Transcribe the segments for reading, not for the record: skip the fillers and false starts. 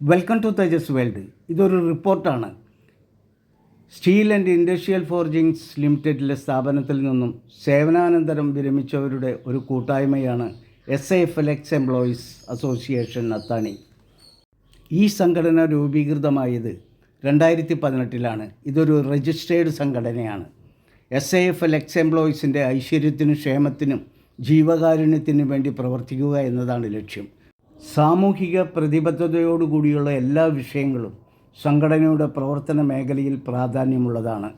Welcome to Tejas world. ഇതൊരു റിപ്പോർട്ടാണ്. Steel and industrial forgings ലിമിറ്റഡിലെ സ്ഥാപനത്തിൽ നിന്നും സേവനാനന്തരം വിരമിച്ചവരുടെ ഒരു കൂട്ടായ്മയാണ് SIFL എക്സ് എംപ്ലോയീസ് അസോസിയേഷൻ അത്താണി. ഈ സംഘടന രൂപീകൃതമായത് 2018 ഇതൊരു രജിസ്ട്രേഡ് സംഘടനയാണ്. SIFL എക്സ് എംപ്ലോയീസിൻ്റെ ഐശ്വര്യത്തിനും ക്ഷേമത്തിനും ജീവകാരുണ്യത്തിനും വേണ്ടി പ്രവർത്തിക്കുക എന്നതാണ് ലക്ഷ്യം. സാമൂഹിക പ്രതിബദ്ധതയോടുകൂടിയുള്ള എല്ലാ വിഷയങ്ങളും സംഘടനയുടെ പ്രവർത്തന മേഖലയിൽ പ്രാധാന്യമുള്ളതാണ്.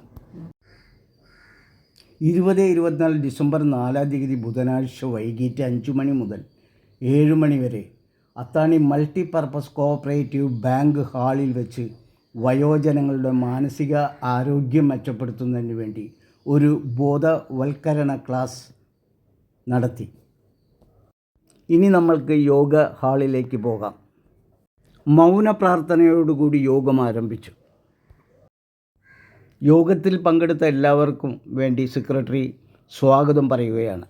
2024 ഡിസംബർ 4 ബുധനാഴ്ച വൈകിട്ട് 5 മണി മുതൽ 7 മണി വരെ അത്താണി മൾട്ടിപർപ്പസ് കോഓപ്പറേറ്റീവ് ബാങ്ക് ഹാളിൽ വെച്ച് വയോജനങ്ങളുടെ മാനസിക ആരോഗ്യം മെച്ചപ്പെടുത്തുന്നതിന് വേണ്ടി ഒരു ബോധവൽക്കരണ ക്ലാസ് നടത്തി. ഇനി നമ്മൾക്ക് യോഗ ഹാളിലേക്ക് പോകാം. മൗന പ്രാർത്ഥനയോടുകൂടി യോഗം ആരംഭിച്ചു. യോഗത്തിൽ പങ്കെടുത്ത എല്ലാവർക്കും വേണ്ടി സെക്രട്ടറി സ്വാഗതം പറയുകയാണ്.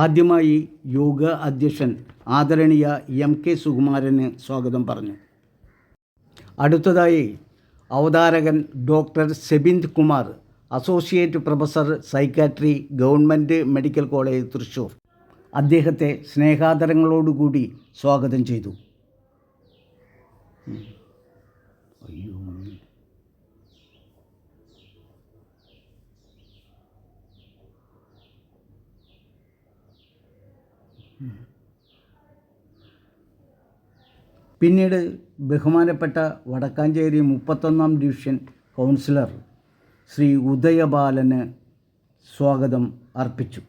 ആദ്യമായി യോഗ അധ്യക്ഷൻ ആദരണീയ MK സുകുമാരന് സ്വാഗതം പറഞ്ഞു. അടുത്തതായി അവതാരകൻ ഡോക്ടർ സെബിന്ദ് Kumar, associate professor psychiatry, government medical college Thrissur, അദ്ദേഹത്തെ സ്നേഹാദരങ്ങളോടുകൂടി സ്വാഗതം ചെയ്തു. പിന്നീട് ബഹുമാനപ്പെട്ട വടക്കാഞ്ചേരി 31-ാം ഡിവിഷൻ കൗൺസിലർ ശ്രീ ഉദയബാലന് സ്വാഗതം അർപ്പിച്ചു.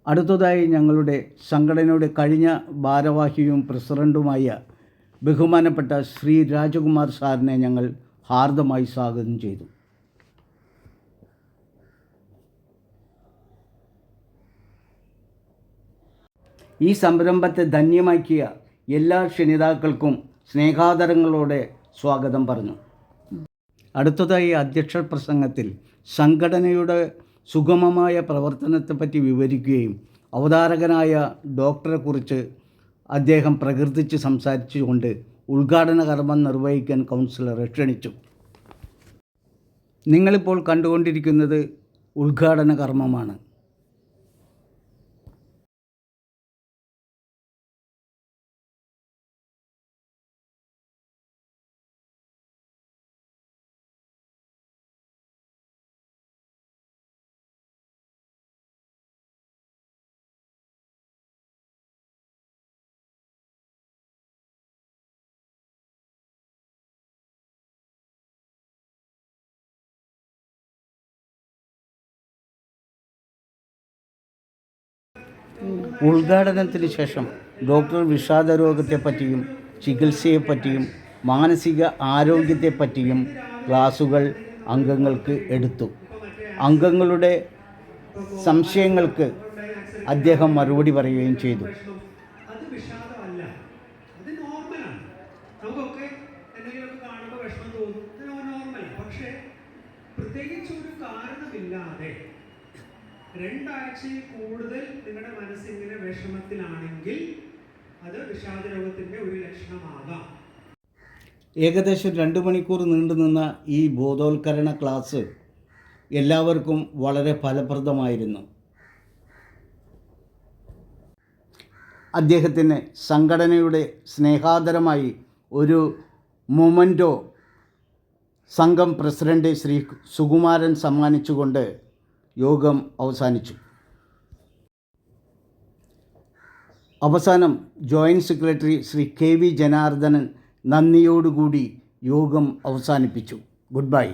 അടുത്തതായി ഞങ്ങളുടെ സംഘടനയുടെ കഴിഞ്ഞ ഭാരവാഹിയും പ്രസിഡൻറ്റുമായ ബഹുമാനപ്പെട്ട ശ്രീ രാജകുമാർ സാറിനെ ഞങ്ങൾ ഹാർദമായി സ്വാഗതം ചെയ്തു. ഈ സംരംഭത്തെ ധന്യമാക്കിയ എല്ലാ ക്ഷണിതാക്കൾക്കും സ്നേഹാദരങ്ങളോടെ സ്വാഗതം പറഞ്ഞു. അടുത്തതായി അധ്യക്ഷ പ്രസംഗത്തിൽ സംഘടനയുടെ സുഗമമായ പ്രവർത്തനത്തെപ്പറ്റി വിവരിക്കുകയും അവതാരകനായ ഡോക്ടറെക്കുറിച്ച് അദ്ദേഹം പ്രകീർത്തിച്ച് സംസാരിച്ചുകൊണ്ട് ഉദ്ഘാടന കർമ്മം നിർവഹിക്കാൻ കൗൺസിലറെ ക്ഷണിച്ചു. നിങ്ങളിപ്പോൾ കണ്ടുകൊണ്ടിരിക്കുന്നത് ഉദ്ഘാടന കർമ്മമാണ്. ഉദ്ഘാടനത്തിന് ശേഷം ഡോക്ടർ വിഷാദരോഗത്തെപ്പറ്റിയും ചികിത്സയെപ്പറ്റിയും മാനസിക ആരോഗ്യത്തെപ്പറ്റിയും ക്ലാസുകൾ അംഗങ്ങൾക്ക് എടുത്തു. അംഗങ്ങളുടെ സംശയങ്ങൾക്ക് അദ്ദേഹം മറുപടി പറയുകയും ചെയ്തു. രണ്ടാഴ്ചയിൽ കൂടുതൽ നിങ്ങളുടെ മനസ്സിങ്ങനെ വിഷമത്തിലാണെങ്കിൽ അത് വിഷാദരോഗത്തിൻ്റെ ഒരു ലക്ഷണമാകാം. ഏകദേശം 2 മണിക്കൂർ നീണ്ടുനിന്ന ഈ ബോധവൽക്കരണ ക്ലാസ് എല്ലാവർക്കും വളരെ ഫലപ്രദമായിരുന്നു. അദ്ദേഹത്തിന് സംഘടനയുടെ സ്നേഹാദരമായി ഒരു മൊമൻറ്റോ സംഘം പ്രസിഡന്റ് ശ്രീ സുകുമാരൻ സമ്മാനിച്ചുകൊണ്ട് യോഗം അവസാനിച്ചു. അവസാനം joint secretary Shri KV Janardhanan നന്ദിയോടുകൂടി യോഗം അവസാനിപ്പിച്ചു. Good by.